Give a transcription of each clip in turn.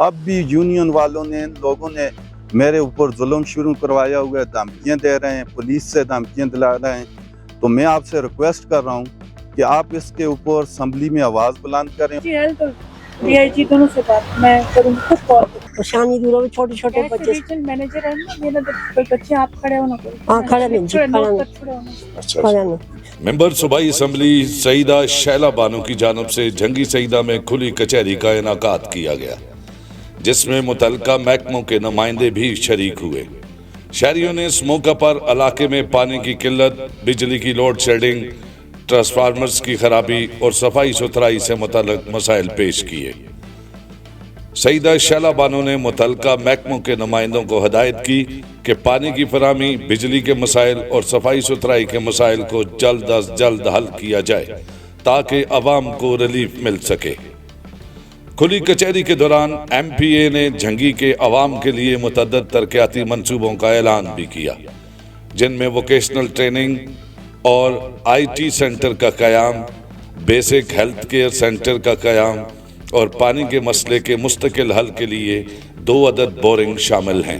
اب بھی یونین والوں نے لوگوں نے میرے اوپر ظلم شروع کروایا ہوا ہے، دھمکیاں دے رہے ہیں، پولیس سے دھمکیاں دلا رہے ہیں. تو میں آپ سے ریکویسٹ کر رہا ہوں کہ آپ اس کے اوپر اسمبلی میں آواز بلند کریں. ڈی آئی جی دونوں سے بات میں کروں گی، خود کال پریشانی دور میں چھوٹے چھوٹے بچے ریجنل مینیجر ہے نا میرا، کوئی بچے آپ کھڑے ہونا کوئی ہاں کھڑا نہیں جی کھڑا نہیں. ممبر صوبائی اسمبلی سعیدہ شیلا بانو کی جانب سے جھنگی سعیدہ میں کھلی کچہری کا انعقاد کیا گیا، جس میں متعلقہ محکموں کے نمائندے بھی شریک ہوئے. شہریوں نے اس موقع پر علاقے میں پانی کی قلت، بجلی کی لوڈ شیڈنگ، ٹرانسفارمرز کی خرابی اور صفائی ستھرائی سے متعلق مسائل پیش کیے. سعیدہ شیلا بانو نے متعلقہ محکموں کے نمائندوں کو ہدایت کی کہ پانی کی فراہمی، بجلی کے مسائل اور صفائی ستھرائی کے مسائل کو جلد از جلد حل کیا جائے تاکہ عوام کو ریلیف مل سکے. کھلی کچہری کے دوران ایم پی اے نے جھنگی کے عوام کے لیے متعدد ترقیاتی منصوبوں کا اعلان بھی کیا، جن میں ووکیشنل ٹریننگ اور آئی ٹی سینٹر کا قیام، بیسک ہیلتھ کیئر سینٹر کا قیام اور پانی کے مسئلے کے مستقل حل کے لیے 2 عدد بورنگ شامل ہیں.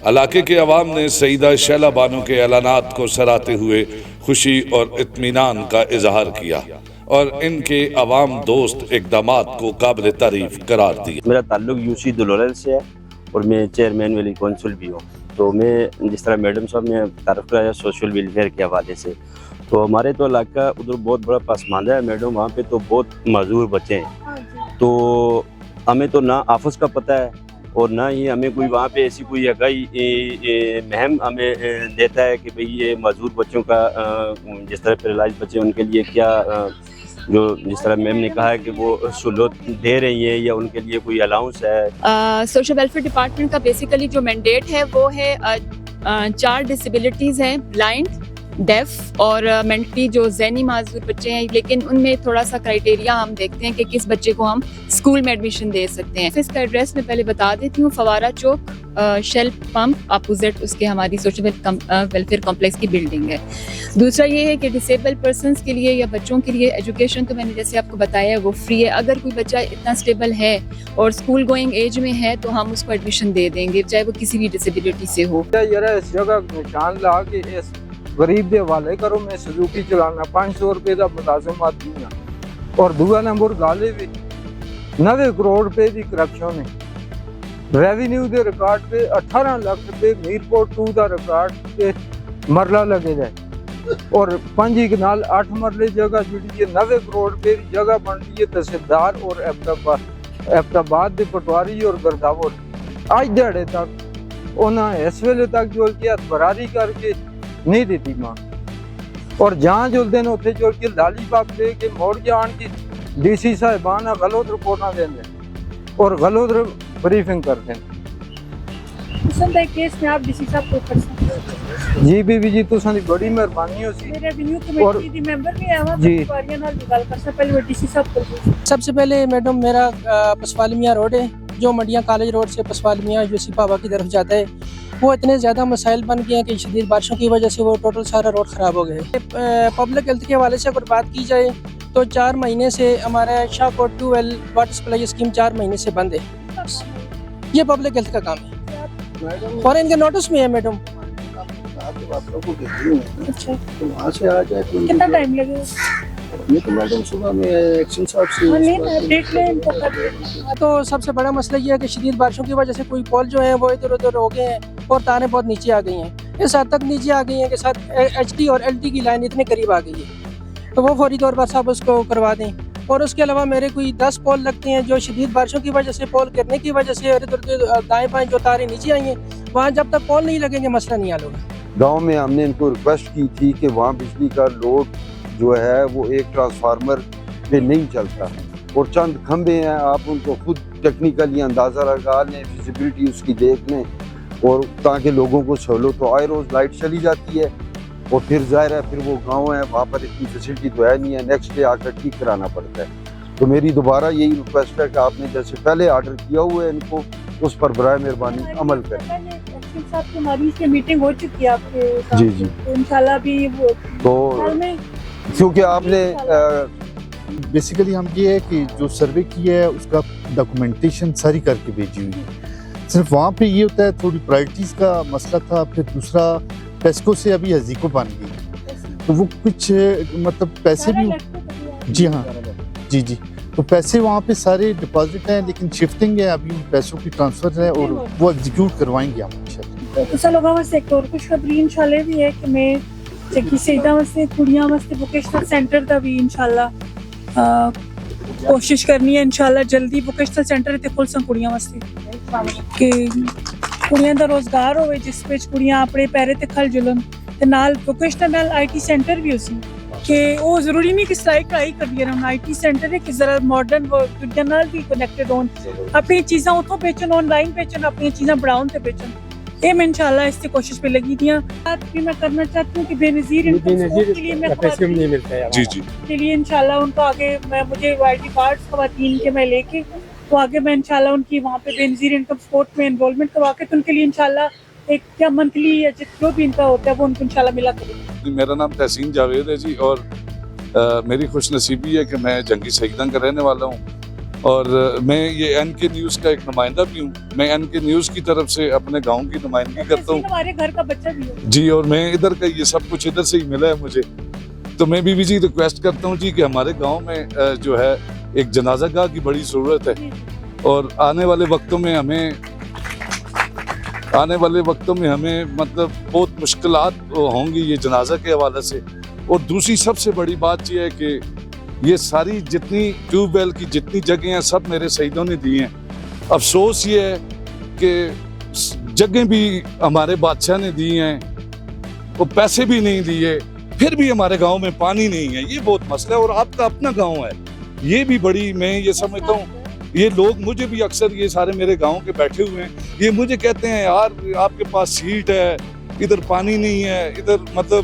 علاقے کے عوام نے سعیدہ شیلا بانو کے اعلانات کو سراہتے ہوئے خوشی اور اطمینان کا اظہار کیا اور ان کے عوام دوست اقدامات کو قابل تعریف قرار دیا. میرا تعلق یو سی دلورل سے ہے اور میں چیئرمین ویلی کونسل بھی ہوں. تو میں جس طرح میڈم صاحب نے تعارف کرایا سوشل ویلفیئر کے حوالے سے، تو ہمارے تو علاقہ ادھر بہت بڑا پسماندہ ہے میڈم، وہاں پہ تو بہت معذور بچے ہیں. تو ہمیں تو نہ آفس کا پتہ ہے اور نہ ہی ہمیں کوئی وہاں پہ ایسی کوئی آگاہی مہم ہمیں دیتا ہے کہ بھئی یہ معذور بچوں کا جس طرح پیرالائز بچے ان کے لیے کیا جو جس طرح میم نے کہا ہے کہ وہ سہولت دے رہی ہیں یا ان کے لیے کوئی الاؤنس ہے. سوشل ویلفیئر ڈپارٹمنٹ کا بیسیکلی جو مینڈیٹ ہے وہ ہے 4 ڈسیبلٹیز ہیں، بلائنڈ، ڈیف اور مینٹلی جو ذہنی معذور بچے ہیں، لیکن ان میں تھوڑا سا کرائٹیریا ہم دیکھتے ہیں کہ کس بچے کو ہم اسکول میں ایڈمیشن دے سکتے ہیں. اس کا ایڈریس میں پہلے بتا دیتی ہوں، فوارہ چوک، شیل پمپ اپوزٹ اس کے ہماری سوشل ویلفیئر کمپلیکس کی بلڈنگ ہے. دوسرا یہ ہے کہ ڈسیبل پرسنس کے لیے یا بچوں کے لیے ایجوکیشن تو میں نے جیسے آپ کو بتایا ہے وہ فری ہے. اگر کوئی بچہ اتنا اسٹیبل ہے اور اسکول گوئنگ ایج میں ہے تو ہم اس کو ایڈمیشن دے دیں گے، چاہے وہ کسی بھی ڈسیبلٹی سے ہو. اس جگہ نشان لا کے اس غریب دے حوالے کرو، میں سزوکی چلانا 500 روپے کا ملازمات دیا اور دوسرا نمبر گالے بھی 90 کروڑ روپے کی کرپشن ہے. ریونیو دے ریکارڈ پہ 18 لاکھ روپے میرپورٹ 2 کا ریکارڈ پہ مرلہ لگے جائے اور 5 کنال 8 مرلے جگہ جڑی ہے 90 کروڑ روپے کی جگہ بن رہی ہے تحصیلدار اور ایبٹ دے پٹواری اور گرداور. آج دیہڑے تک انہاں اس ویلے تک جو کہ براری کر کے نہیں دیتی ماں، اور جہاں جو دن اتنے جو کہ لالی پاپ لے کے موڑ کے آن کے ڈی سی صاحبان غلط رپورٹاں دیں اور غلط بریفنگ کرتے ہیں. پسند ہے کیس میں آپ ڈی سی صاحب کو کر سکتے ہیں. جی جی تو ساری بڑی مہربانی ہو سی. میرے ریونیو کمیٹی دی ممبر بھی آواں جی پٹواریاں نال گل کر سے پہلے ڈی سی صاحب کو. سب سے پہلے میڈم میرا پسوال میاں روڈ ہے جو منڈیاں کالج روڈ سے پسوال میاں یوسی پاوا کی طرف جاتا ہے، وہ اتنے زیادہ مسائل بن گئے ہیں کہ شدید بارشوں کی وجہ سے وہ ٹوٹل سارا روڈ خراب ہو گئے. پبلک ہیلتھ کے حوالے سے اگر بات کی جائے تو 4 مہینے سے ہمارا Shahkot tube well water supply scheme 4 مہینے سے بند ہے. یہ پبلک ہیلتھ کا کام ہے اور ان کے نوٹس میں ہے میڈم. کتنا ٹائم لگے گا؟ یہ تو میڈم صبح میں ایکشن صاحب سے تو سب سے بڑا مسئلہ یہ ہے کہ شدید بارشوں کی وجہ سے کوئی پول جو ہیں وہ ادھر ادھر ہو گئے ہیں اور تاریں بہت نیچے آ گئی ہیں. اس حد تک نیچے آ گئی ہیں کہ ساتھ ایچ ڈی اور ایل ڈی کی لائن اتنے قریب آ گئی ہے، تو وہ فوری طور پر صاحب اس کو کروا دیں. اور اس کے علاوہ میرے کوئی 10 پول لگتے ہیں جو شدید بارشوں کی وجہ سے، پول گرنے کی وجہ سے ادھر ادھر دائیں بائیں جو تاریں نیچے آئی ہیں وہاں جب تک پول نہیں لگیں گے مسئلہ نہیں حل ہوگا. گاؤں میں ہم نے ان کو ریکویسٹ کی تھی کہ وہاں بجلی کا لوڈ جو ہے وہ ایک ٹرانسفارمر پہ نہیں چلتا اور چند کھمبے ہیں، آپ ان کو خود ٹیکنیکلی اندازہ لگا لیں، فیزیبلٹی اس کی دیکھ لیں اور تاکہ لوگوں کو سہولت ہو. آئے روز لائٹ چلی جاتی ہے اور پھر ظاہر ہے پھر وہ گاؤں ہے وہاں پر اتنی فیسلٹی تو ہے نہیں ہے، نیکسٹ ڈے آ کر ٹھیک کرانا پڑتا ہے. تو میری دوبارہ یہی ریکویسٹ ہے کہ آپ نے جیسے پہلے آرڈر کیا ہوا ہے ان کو اس پر برائے مہربانی عمل کریں. صاحب کی ہماری اس میٹنگ ہو چکی ہے آپ کے ساتھ. جی انشاءاللہ بھی وہ تو کیونکہ آپ نے بیسیکلی ہم یہ ہے کہ جو سروے کی ہے اس کا ڈاکومنٹیشن ساری کر کے بھیجی ہوئی ہے. صرف وہاں پہ یہ ہوتا ہے تھوڑی پرائرٹیز کا مسئلہ تھا. پھر دوسرا پیسکو سے ابھی ہزیکو بن گئی تو وہ کچھ مطلب پیسے بھی جی ہاں جی تو پیسے وہاں پہ سارے ڈپازٹ ہیں لیکن شفٹنگ ہے ابھی ان پیسوں کی ٹرانسفر ہے اور وہ ایگزیکیوٹ کروائیں گے ہم انشاءاللہ. تو لوگوں میں سے ایک اور خوشخبری انشاءاللہ بھی ہے کہ میں جگی سیدہ واسطے کڑیاں واسطے ووکیشنل سینٹر دا بھی انشاءاللہ کوشش کرنی ہے انشاءاللہ جلدی ووکیشنل سینٹر تے کھول سن کڑیاں واسطے کہ کڑیاں دا روزگار ہوئے جس وچ کڑیاں اپنے پیرے تے کھل جلن تے نال ووکیشنل نال آئی ٹی سینٹر بھی ہوسی کہ وہ ضروری نہیں کہ سلائی کڑھائی کرنی ہے. آئی ٹی سینٹر ہے کہ ذرا ماڈرن دنیا نال بھی کنیکٹڈ ہون اپنی چیزاں اتوں بیچن آن لائن بیچن اپنی چیزاں بڑھاؤن تے بیچن. یہ میں انشاءاللہ اس سے کوشش پہ لگی دیا. بات بھی میں کرنا چاہتی ہوں کہ بے نظیر انکم سپورٹ کے لیے میں خواتین کے لیے انشاءاللہ ان کو آگے مجھے آئی ڈی کارڈز خواتین کے میں لے کے تو آگے میں انشاءاللہ ان کی وہاں پہ بے نظیر انکم سپورٹ میں انرولمنٹ کروا کے تو ان کے لیے انشاءاللہ ایک کیا منتھلی یا جو بھی ان کا ہوتا ہے وہ ان کو انشاءاللہ ملا کرے. میرا نام تحسین جاوید ہے جی اور میری خوش نصیبی ہے کہ میں جنگی سیدان کا رہنے والا ہوں اور میں یہ این کے نیوز کا ایک نمائندہ بھی ہوں. میں این کے نیوز کی طرف سے اپنے گاؤں کی نمائندگی کرتا ہوں. ہمارے گھر کا بچہ بھی ہے جی اور میں ادھر کا یہ سب کچھ ادھر سے ہی ملا ہے مجھے. تو میں بی بی جی ریکویسٹ کرتا ہوں جی کہ ہمارے گاؤں میں جو ہے ایک جنازہ گاہ کی بڑی ضرورت ہے اور آنے والے وقتوں میں ہمیں مطلب بہت مشکلات ہوں گی یہ جنازہ کے حوالے سے. اور دوسری سب سے بڑی بات یہ ہے کہ یہ ساری جتنی ٹیوب ویل کی جتنی جگہیں ہیں سب میرے شہیدوں نے دی ہیں. افسوس یہ ہے کہ جگہیں بھی ہمارے بادشاہ نے دی ہیں وہ پیسے بھی نہیں دیے پھر بھی ہمارے گاؤں میں پانی نہیں ہے. یہ بہت مسئلہ ہے اور آپ کا اپنا گاؤں ہے یہ بھی بڑی میں یہ سمجھتا ہوں. یہ لوگ مجھے بھی اکثر یہ سارے میرے گاؤں کے بیٹھے ہوئے ہیں یہ مجھے کہتے ہیں یار آپ کے پاس سیٹ ہے ادھر پانی نہیں ہے ادھر. مطلب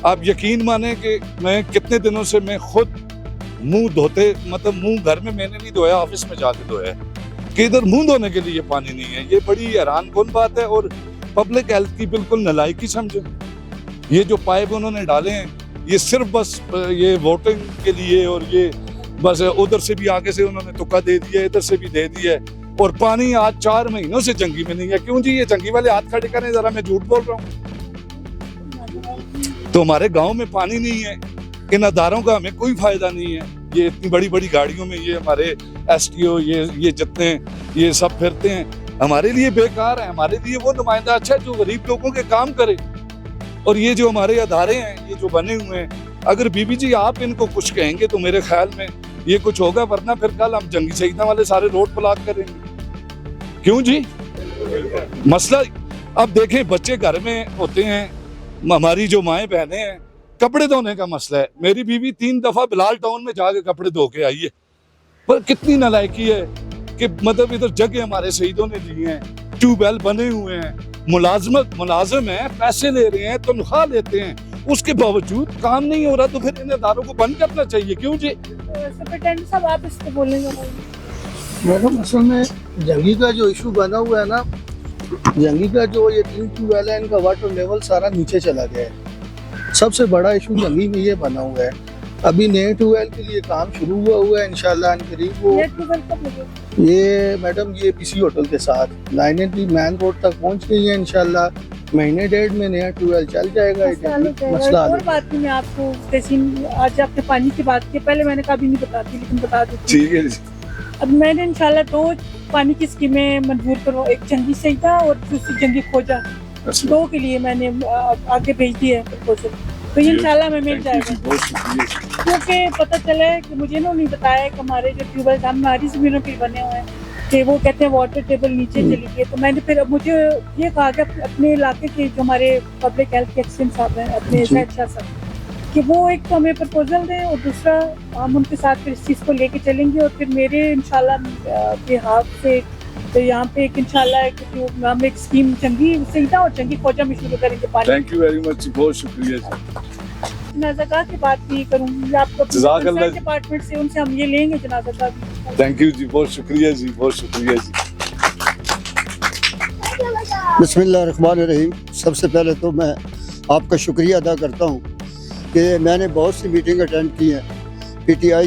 آپ یقین مانیں کہ میں کتنے دنوں سے میں خود منہ دھوتے مطلب منہ گھر میں نے نہیں دھویا آفس میں جا کے دھویا کہ ادھر منہ دھونے کے لیے پانی نہیں ہے. یہ بڑی حیران کن بات ہے اور پبلک ہیلتھ کی بالکل نالائکی سمجھے. یہ جو پائپ انہوں نے ڈالے ہیں یہ صرف بس یہ ووٹنگ کے لیے اور یہ بس ادھر سے بھی آگے سے انہوں نے تکا دے دیا ادھر سے بھی دے دیا اور پانی آج 4 مہینوں سے جنگی میں نہیں ہے. کیوں جی یہ جنگی والے ہاتھ کھڑے کریں ذرا میں جھوٹ بول رہا ہوں. تو ہمارے گاؤں میں پانی نہیں ہے ان اداروں کا ہمیں کوئی فائدہ نہیں ہے. یہ اتنی بڑی بڑی گاڑیوں میں یہ ہمارے ایس ٹی او یہ جتنے یہ سب پھرتے ہیں ہمارے لیے بیکار ہے. ہمارے لیے وہ نمائندہ اچھا جو غریب لوگوں کے کام کرے. اور یہ جو ہمارے ادارے ہیں یہ جو بنے ہوئے ہیں اگر بی بی جی آپ ان کو کچھ کہیں گے تو میرے خیال میں یہ کچھ ہوگا ورنہ پھر کل ہم جنگی شہیداں والے سارے روڈ بلاک کریں گے. کیوں جی مسئلہ اب دیکھیں بچے گھر میں ہوتے ہیں ہماری جو مائیں بہنیں ہیں کپڑے دھونے کا مسئلہ ہے. میری بیوی 3 دفعہ بلال ٹاؤن میں جا کے کپڑے دھو کے آئی ہے. پر کتنی نالائکی ہے کہ مطلب ادھر جگہ ہمارے شہیدوں نے دی ہیں ٹیوب ویل بنے ہوئے ہیں ملازم ہیں پیسے لے رہے ہیں تنخواہ لیتے ہیں اس کے باوجود کام نہیں ہو رہا تو پھر ان اداروں کو بند کرنا چاہیے. کیوں جی سپرنٹینڈنٹ صاحب آپ اس کو بولیں گے. میڈم اصل میں جنگی کا جو ایشو بنا ہوا ہے نا جنگی کا جو یہ 3 ٹیوب ویل ہے ان کا واٹر لیول سارا نیچے چلا گیا ہے. سب سے بڑا ایشو جنگی میں یہ بنا ہوا ہے. ابھی نئے ٹیوب ویل کے لیے کام شروع ہوا ہے انشاءاللہ ان قریب. وہ یہ میڈم یہ پی سی ہوٹل کے ساتھ 980 مین روڈ تک پہنچ گئی ہے. انشاءاللہ مہینے 1.5 میں نیا ٹیوب ویل چل جائے گا. مسئلہ اور بات بھی میں آپ کو آج آپ نے پانی کی بات کی پہلے میں نے کبھی نہیں بتاتی لیکن بتا دیتی. ٹھیک ہے جی. اب میں نے انشاءاللہ 2 پانی کی اسکیمیں منظور کرو ایک جنگی سیدہ اور دوسری جنگی کھوجا 2 کے لیے میں نے آگے بھیج دی ہے پروپوزل. تو یہ انشاءاللہ میں مل جائے گا کیونکہ پتہ چلا ہے کہ مجھے نہیں بتایا کہ ہمارے جو ٹیوب ویل ہماری زمینوں پہ بنے ہوئے ہیں کہ وہ کہتے ہیں واٹر ٹیبل نیچے چلی گئی. تو میں نے پھر مجھے یہ کہا کہ اپنے علاقے کے جو ہمارے پبلک ہیلتھ کے ایکسیڈنٹ صاحب ہیں اپنے شاہ صاحب کہ وہ ایک تو ہمیں پرپوزل دیں اور دوسرا ہم ان کے ساتھ پھر اس چیز کو لے کے چلیں گے. اور پھر میرے انشاءاللہ کے ہاتھ سے تو یہاں پہ ایک انشاءاللہ ہم ایک اسکیم جنگی سیدہ اور جنگی فوجا میں شروع کریں گے. Thank you very much. بہت شکریہ جی. جنازہ گاہ کی بات بھی کروں گی آپ کو ڈپارٹمنٹ سے ان سے ہم یہ لیں گے جنازہ گاہ بھی. تھینک یو جی. بہت شکریہ جی. بہت شکریہ جی. بسم اللہ الرحمن الرحیم. سب سے پہلے تو میں آپ کا شکریہ ادا کرتا ہوں کہ میں نے بہت سی میٹنگ اٹینڈ کی ہیں PTI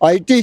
IT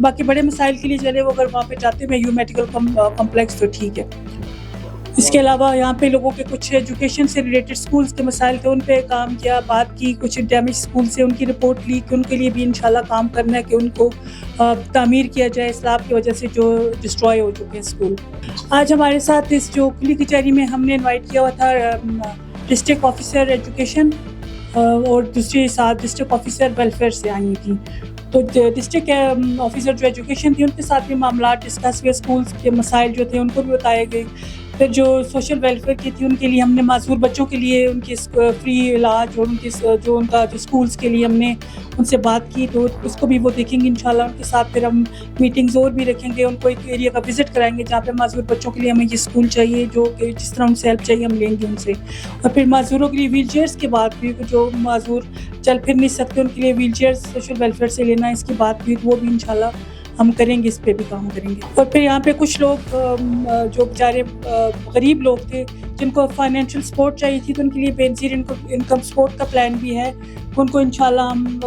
باقی بڑے مسائل کے لیے چلے وہ اگر وہاں پہ جاتے ہیں یو میڈیکل کمپلیکس تو ٹھیک ہے. اس کے علاوہ یہاں پہ لوگوں کے کچھ ایجوکیشن سے ریلیٹڈ سکولز کے مسائل تھے, ان پہ کام کیا, بات کی. کچھ ڈیمیج سکول سے ان کی رپورٹ لی کہ ان کے لیے بھی انشاءاللہ کام کرنا ہے کہ ان کو تعمیر کیا جائے اسلام کی وجہ سے جو ڈسٹروائے ہو چکے ہیں اسکول. آج ہمارے ساتھ اس جو کھلی کچہری میں ہم نے انوائٹ کیا ہوا تھا ڈسٹرکٹ آفیسر ایجوکیشن اور دوسری ساتھ ڈسٹرکٹ آفیسر ویلفیئر سے آئی تھی. تو ڈسٹرکٹ آفیسر جو ایجوکیشن تھی ان کے ساتھ بھی معاملات ڈسکس ہوئے, اسکولس کے مسائل جو تھے ان کو بھی بتائے گئے. پھر جو سوشل ویلفیئر کی تھی ان کے لیے ہم نے معذور بچوں کے لیے ان کے فری علاج اور ان کے جو ان کا جو اسکولس کے لیے ہم نے ان سے بات کی, تو اس کو بھی وہ دیکھیں گے انشاءاللہ. ان کے ساتھ پھر ہم میٹنگز اور بھی رکھیں گے, ان کو ایک ایریا کا وزٹ کرائیں گے جہاں پہ معذور بچوں کے لیے ہمیں یہ اسکول چاہیے, جو کہ جس طرح ان سے ہیلپ چاہیے ہم لیں گے ان سے. اور پھر معذوروں کے لیے ویل چیئرس کی بات بھی, جو معذور چل پھر نہیں سکتے ان کے لیے ویل چیئرس سوشل ویلفیئر سے لینا, اس کی بات بھی وہ بھی انشاءاللہ ہم کریں گے, اس پہ بھی کام کریں گے. اور پھر یہاں پہ کچھ لوگ جو بیچارے غریب لوگ تھے جن کو فائنینشیل سپورٹ چاہیے تھی, تو ان کے لیے بے نظیر انکم سپورٹ کا پلان بھی ہے. ان کو انشاءاللہ ہم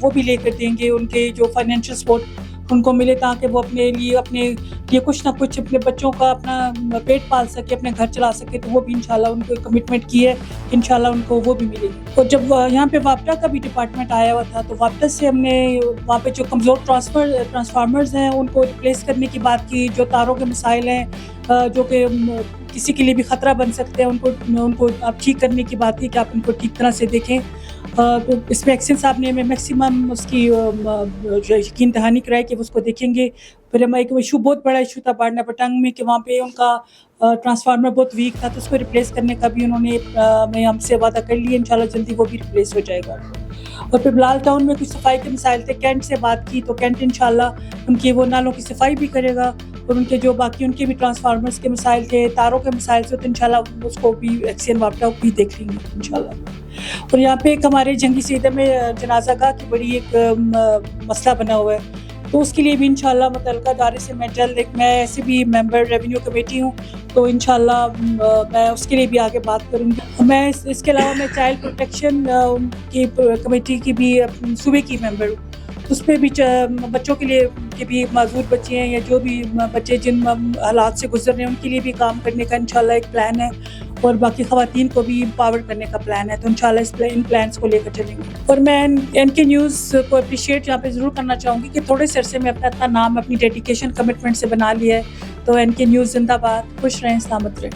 وہ بھی لے کر دیں گے, ان کے جو فائنینشیل سپورٹ ان کو ملے تاکہ وہ اپنے لیے کچھ نہ کچھ اپنے بچوں کا اپنا پیٹ پال سکے, اپنے گھر چلا سکے. تو وہ بھی انشاءاللہ ان کو کمٹمنٹ کی ہے, انشاءاللہ ان کو وہ بھی ملے گی. اور جب یہاں پہ واپٹا کا بھی ڈپارٹمنٹ آیا ہوا تھا تو واپٹا سے ہم نے وہاں پہ جو کمزور ٹرانسفارمرز ہیں ان کو ریپلیس کرنے کی بات کی. جو تاروں کے مسائل ہیں جو کہ کسی کے لیے بھی خطرہ بن سکتے ہیں ان کو آپ ٹھیک کرنے کی بات کی کہ آپ ان کو ٹھیک طرح سے دیکھیں. تو اس میں ایکشن صاحب نے ہمیں میکسیمم اس کی یقین دہانی کرائی کہ وہ اس کو دیکھیں گے. پھر ہمارا ایک ایشو بہت بڑا ایشو تھا بارنا پٹنگ میں کہ وہاں پہ ان کا ٹرانسفارمر بہت ویک تھا, تو اس کو ریپلیس کرنے کا بھی انہوں نے ہم سے وعدہ کر لیا, انشاءاللہ جلدی وہ بھی ریپلیس ہو جائے گا. اور پھر بلال ٹاؤن میں کچھ صفائی کے مسائل تھے, کینٹ سے بات کی تو کینٹ انشاءاللہ ان کی وہ نالوں کی صفائی بھی کرے گا. اور ان کے جو باقی ان کے بھی ٹرانسفارمرز کے مسائل تھے, تاروں کے مسائل تھے, تو انشاءاللہ اس کو بھی ایکسین واپٹا بھی دیکھ لیں گے انشاءاللہ. اور یہاں پہ ایک ہمارے جنگی سیدہ میں جنازہ گاہ کی بڑی ایک مسئلہ بنا ہوا ہے, تو اس کے لیے بھی انشاءاللہ متعلقہ ادارے سے میں جلد میں ایسے بھی ممبر ریونیو کمیٹی ہوں, تو انشاءاللہ میں اس کے لیے بھی آگے بات کروں گی. میں اس کے علاوہ میں چائلڈ پروٹیکشن کی کمیٹی کی بھی صوبے کی ممبر ہوں, اس پہ بھی بچوں کے لیے کہ بھی معذور بچے ہیں یا جو بھی بچے جن حالات سے گزر رہے ہیں ان کے لیے بھی کام کرنے کا انشاءاللہ ایک پلان ہے, اور باقی خواتین کو بھی امپاور کرنے کا پلان ہے. تو انشاءاللہ ان پلانس کو لے کر چلیں گے. اور میں این کے نیوز کو اپریشیٹ یہاں پہ ضرور کرنا چاہوں گی کہ تھوڑے سے عرصے میں اپنا نام اپنی ڈیڈیکیشن کمٹمنٹ سے بنا لیا ہے. تو این کے نیوز زندہ باد, خوش رہیں, سلامت رہیں.